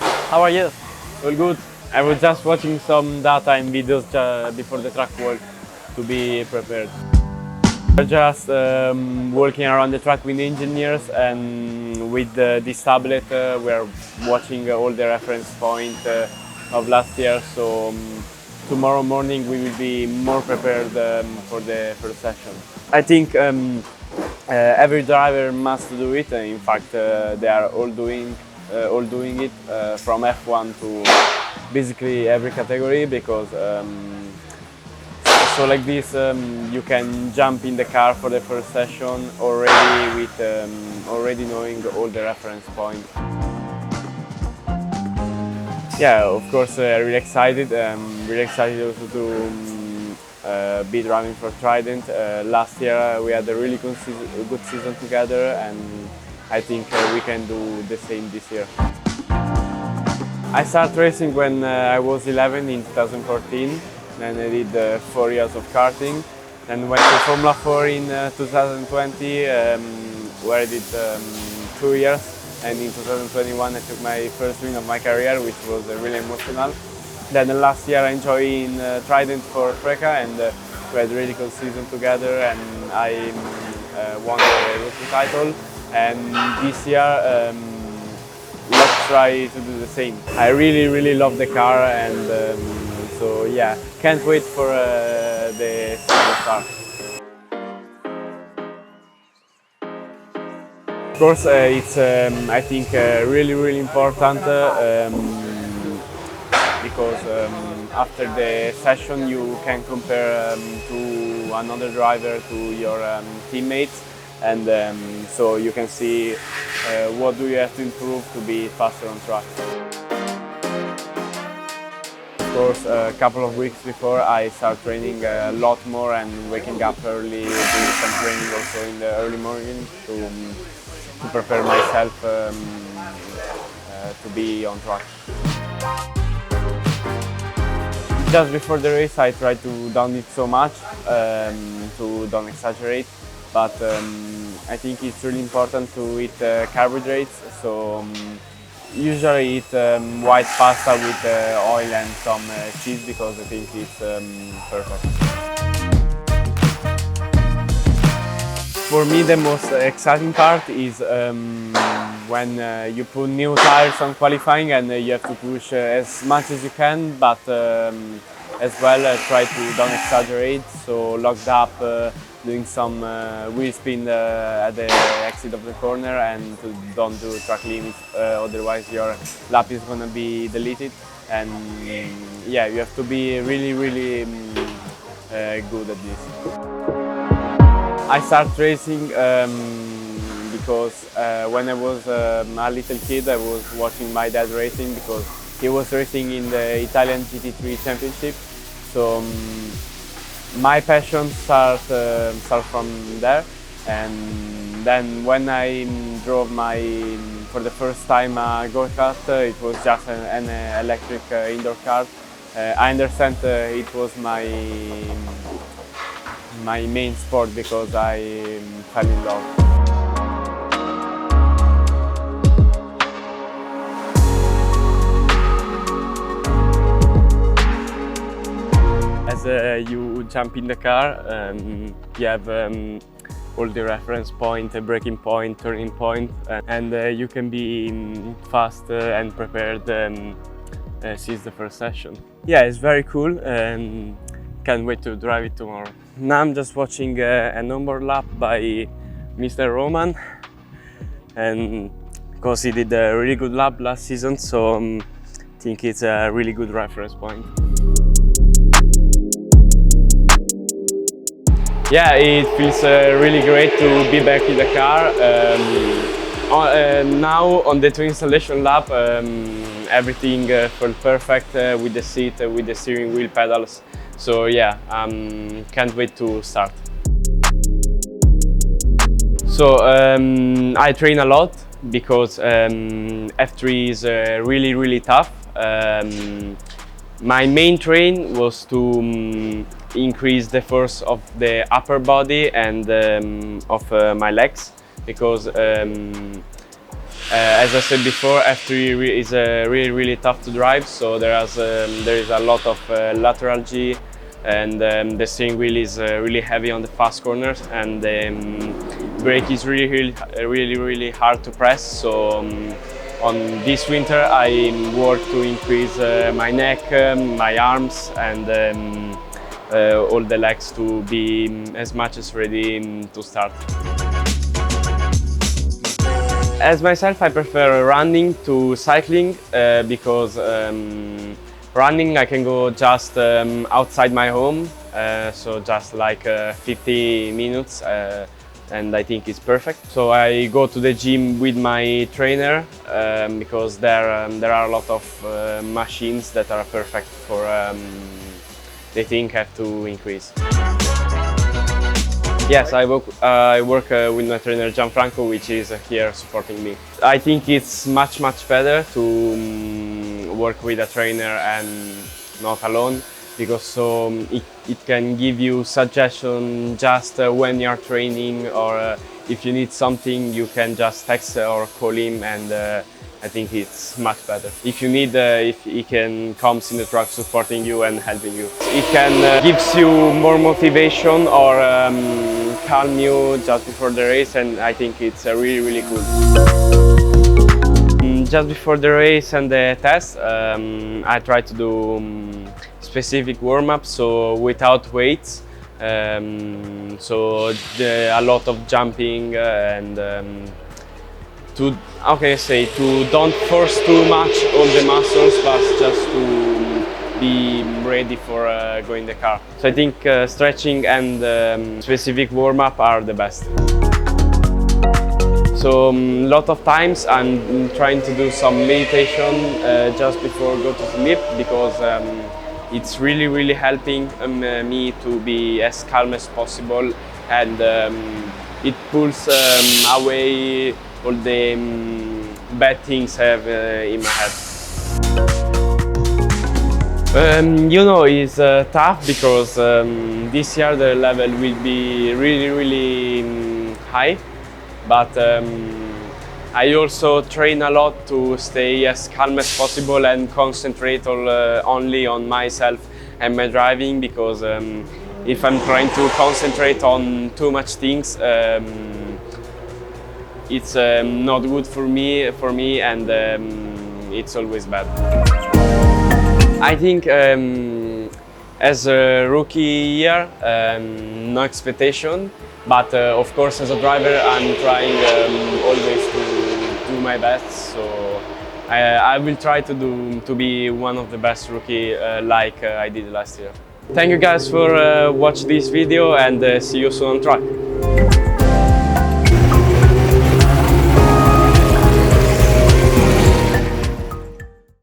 How are you? All good. I was just watching some data and videos before the track walk to be prepared. We're just walking around the track with the engineers, and with this tablet we're watching all the reference points of last year. So tomorrow morning we will be more prepared for the first session. I think every driver must do it. In fact, they are all doing it from F1 to basically every category, because so like this you can jump in the car for the first session already with already knowing all the reference points. Yeah, of course, really excited. Really excited also to be driving for Trident. Last year we had a really good season together, and I think we can do the same this year. I started racing when I was 11 in 2014, and I did 4 years of karting. Then went to Formula 4 in 2020, where I did 2 years. And in 2021 I took my first win of my career, which was really emotional. Then last year I joined Trident for Freca, and we had a really good season together, and I won the rookie title. And this year let's try to do the same. I really love the car, and so yeah, can't wait for the start. Of course, it's I think really important because after the session you can compare to another driver, to your teammates, and so you can see what do you have to improve to be faster on track. Of course, a couple of weeks before I start training a lot more and waking up early, doing some training also in the early morning to prepare myself to be on track. Just before the race I try to don't eat so much, to don't exaggerate, but I think it's really important to eat carbohydrates. So usually eat white pasta with oil and some cheese, because I think it's perfect. For me the most exciting part is when you put new tires on qualifying, and you have to push as much as you can, but as well try to don't exaggerate, so locked up, doing some wheel spin at the exit of the corner, and to don't do track limits, otherwise your lap is going to be deleted. And yeah, you have to be really good at this. I started racing because when I was a little kid I was watching my dad racing, because he was racing in the Italian GT3 Championship. So my passion starts from there, and then when I drove for the first time a go-kart, it was just an electric indoor kart. I understand it was my main sport because I fell in love. As you jump in the car, you have all the reference point, braking point, turning point, and you can be fast and prepared since the first session. Yeah, it's very cool, and can't wait to drive it tomorrow. Now I'm just watching an onboard lap by Mr. Roman, and because he did a really good lap last season, so I think it's a really good reference point. Yeah, it feels really great to be back in the car. Now on the two installation lap, everything felt perfect with the seat, with the steering wheel pedals. So yeah, can't wait to start. So I train a lot because F3 is really tough. My main train was to increase the force of the upper body and of my legs, because As I said before, F3 is really tough to drive, so there is a lot of lateral G, and the steering wheel is really heavy on the fast corners, and the brake is really hard to press. So on this winter I work to increase my neck, my arms, and all the legs to be as much as ready to start. As myself, I prefer running to cycling because running I can go just outside my home, so just like 50 minutes, and I think it's perfect. So I go to the gym with my trainer because there are a lot of machines that are perfect for the thing have to increase. Yes, I work with my trainer Gianfranco, which is here supporting me. I think it's much better to work with a trainer and not alone, because so it can give you suggestions just when you're training, or if you need something you can just text or call him, and I think it's much better. If you need, if he can come in the truck supporting you and helping you. It can gives you more motivation or calm you just before the race, and I think it's really cool. Just before the race and the test, I try to do specific warm-ups, so without weights. So a lot of jumping and to don't force too much on the muscles, but just to be ready for going the car. So I think stretching and specific warm-up are the best. So a lot of times I'm trying to do some meditation just before go to sleep, because it's really helping me to be as calm as possible, and it pulls away all the bad things I have in my head. You know, it's tough because this year the level will be really high, but I also train a lot to stay as calm as possible and concentrate only on myself and my driving, because if I'm trying to concentrate on too much things, it's not good for me, and it's always bad. I think as a rookie year, no expectation, but of course as a driver I'm trying always to do my best. So I will try to be one of the best rookie like I did last year. Thank you guys for watching this video, and see you soon on track.